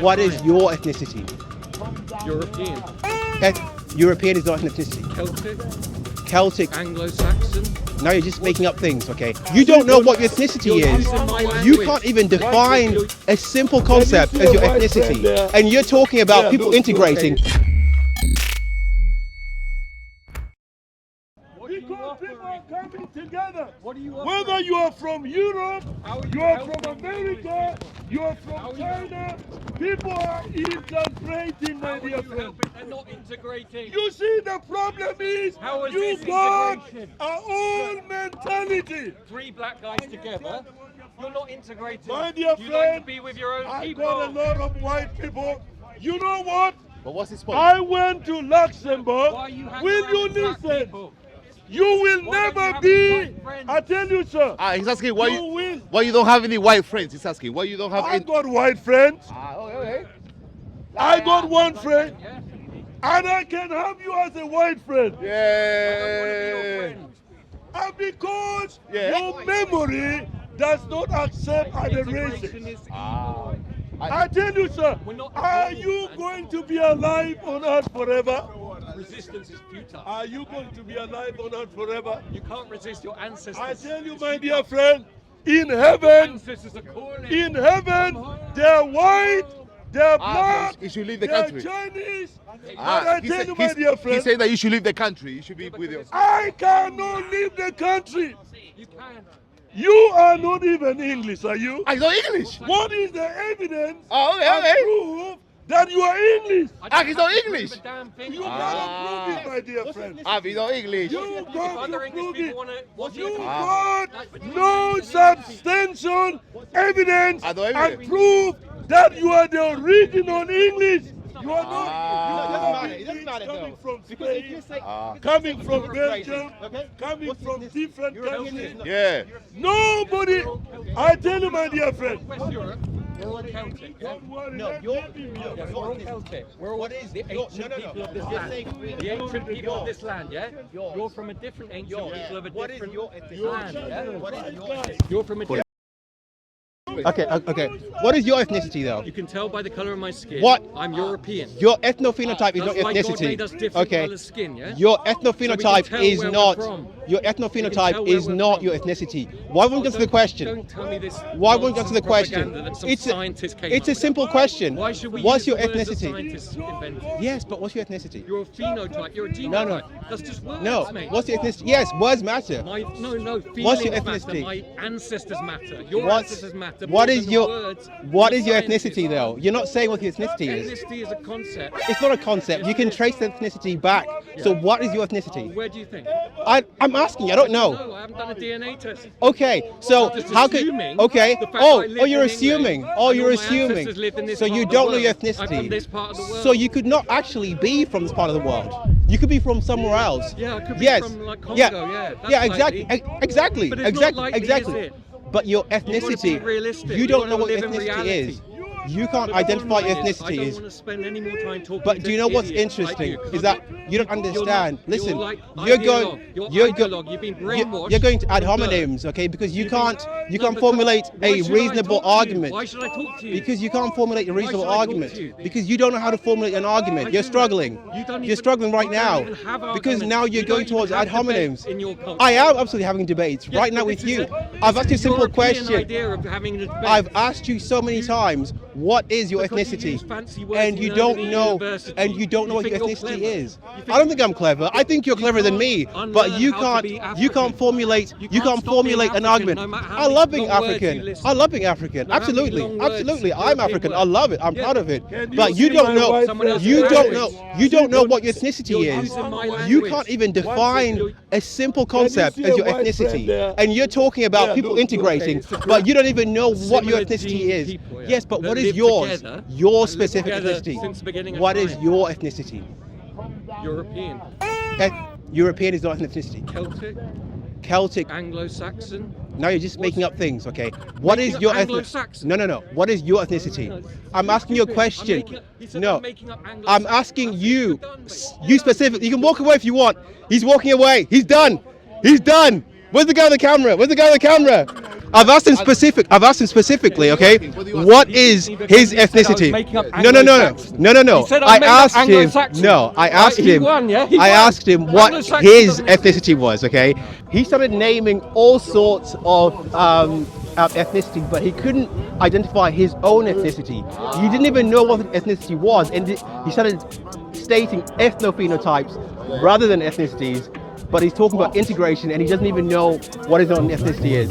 What is your ethnicity? European. European is not ethnicity. Celtic. Celtic. Anglo-Saxon. Now you're just making up things, okay? You don't know what your ethnicity is. You can't even define a simple concept as your ethnicity. And you're talking about people integrating. Because people are coming together. Whether you are from Europe, you are from America, you are from China, people are integrating, my dear friend. They're not integrating. You see, the problem is you got our own mentality. Three black guys together. You're not integrating. My dear You friend, like to be with your own I people. got a lot of white people. You know what? But what's his point? I went to Luxembourg. Why you hang Will around you with black listen? people? You will Why don't you never have be. white friends? I tell you, sir. He's asking why You will. why you don't have any white friends. He's asking why you don't have I any. got white friends. Okay. I got one friend, and I can have you as a white friend. Yeah. And because Yeah. your memory does not accept other races. Integration is I tell you, sir, We're not are evolved, you man. going to be alive on earth forever? resistance is futile. Are you going to be alive on earth forever? You can't resist your ancestors. I tell you, It's my futile. dear friend, in heaven, Ancestors are calling. they're white, they're black, You should leave the they're country. Chinese. But I tell you, my dear friend, He's saying that you should leave the country. You should be with your. I cannot leave the country. You can. You are not even English, are you? He's not English. What is the evidence Oh, okay, and okay. proof that you are English? He's not English. A damn thing. You cannot prove it, my dear friend. He's not English. You If got other to English prove people it. want to watch You it, got no substantial evidence I know and evidence. proof that you are the original English. You are not. It doesn't matter, coming though. from Because if Spain, you say coming from Belgium, okay? coming from different countries. Yeah. Nobody. I tell you, my dear friend. West Europe, we're all Celtic. Yeah? Don't worry, No, let you're- me be no, Yes, here. we're all Celtic. We're all What is- the you're- ancient no, no, no. people of this You're land. saying The ancient people of this land, yeah? Yours. You're from a different ancient people of a What is different your ethnicity? land, yeah? What is your ethnicity? You're from a different... Okay. What is your ethnicity, though? You can tell by the colour of my skin. What? I'm European. Your ethnophynotype is not That's why God made us ethnicity. different Okay. coloured skin, yeah? Your So we ethnophenotype can tell is where we're not. from. Your tell ethnophenotype where is we're not from. your ethnicity. Why won't you answer the question? Don't tell me this. Why won't you answer the nonsense question? propaganda that some It's scientist came a up simple question. with. Why should we What's use your the words that ethnicity? scientists invented? Yes, but what's your ethnicity? You're a phenotype. You're a genotype. No, no. That's just words, No. mate. What's your ethnicity? Yes, words matter. No. What's your Feelings ethnicity? matter. My ancestors matter. Your What's- ancestors matter. what more is than your- the words What of is your scientists. ethnicity, though? You're not saying what your ethnicity is. Ethnicity is a concept. It's not a concept. You can trace the ethnicity back. So what is your ethnicity? Where do you think? I'm asking. I don't know. No, I haven't done a DNA test. Okay, so Just how could? assuming Okay. the fact Oh, that I lived oh, you're in assuming. England Oh, and you're all my assuming. ancestors lived in this So part you of the don't know your world. I'm from ethnicity. this part of the world. So you could not actually be from this part of the world. You could be from somewhere else. Yeah, I could be yes. from, like, Congo, yeah. yeah, that's Yeah. Exactly. likely. Exactly. But it's not exactly. likely, exactly. is it? But your You've got to be ethnicity. realistic. You You've don't got know to what live in ethnicity reality. is. You can't The identify bottom what line is, ethnicity I don't is. want to spend any more time talking But to do you know what's idiots like interesting you, 'cause is I that don't- you don't understand. Listen, you're going, You're ideologue. You've been brainwashed. you're going to ad You're hominems, okay? Because you You've been- can't No, but formulate why a should I reasonable talk to you? argument. Why should I talk to you? Because you can't formulate a reasonable should I talk argument. to you? Because you don't know how to formulate an argument. I You're do. struggling. You don't You're even- struggling right you now. don't even have Because arguments. now you're You going don't towards even ad have debates hominems. in your culture. I am absolutely having debates Yes, right but now this with is you. a- I've this asked you a is simple European question. idea of having a debate. I've asked you so many times, what is your Because you ethnicity? use fancy words And in you London don't know, University. and you don't know You what your think you're ethnicity clever. is. You think I don't think I'm clever. I think you're cleverer than me. can't But unlearn you how to can't, be you African. can't formulate, You you can't can't stop being formulate an African, argument. no matter how I many love being long words you African. listen. I love being African. No, how many Absolutely, long words, absolutely. I'm European African. I words. love it. I'm Yeah. proud of it. Can you But you see don't my know. white Someone friend? else's You don't know. language. You don't know what your You're ethnicity is. using my You language. can't even define a simple concept see as a your white friend ethnicity. there? And you're talking about Yeah, people look, integrating, okay. but you don't even know what your Similar ethnicity gene is. people, yeah, Yes, but that what is live yours? together Your and live specific together ethnicity. since the beginning of What is time. your ethnicity? European, European is not an ethnicity. Celtic, Celtic. Anglo-Saxon. Now you're just making up things, okay? What is Making up your ethnicity? Anglo-Saxon? No. What is your ethnicity? No, I'm asking you a question. He said No, I'm making up I'm Anglo-Saxon. asking That's you. it, we're done, mate. You specifically. You can walk away if you want. He's walking away. He's done. He's done. Where's the guy on the camera? Where's the guy on the camera? I've asked him specifically. Okay, what is his ethnicity? No. He said I I made up asked him. Anglo-Saxon. No, I asked He him. won, yeah? He I won. asked him what Anglo-Saxon his doesn't exist. ethnicity was. Okay, he started naming all sorts of ethnicity, but he couldn't identify his own ethnicity. He didn't even know what ethnicity was, and he started stating ethnophenotypes rather than ethnicities. But he's talking about integration, and he doesn't even know what his own ethnicity is.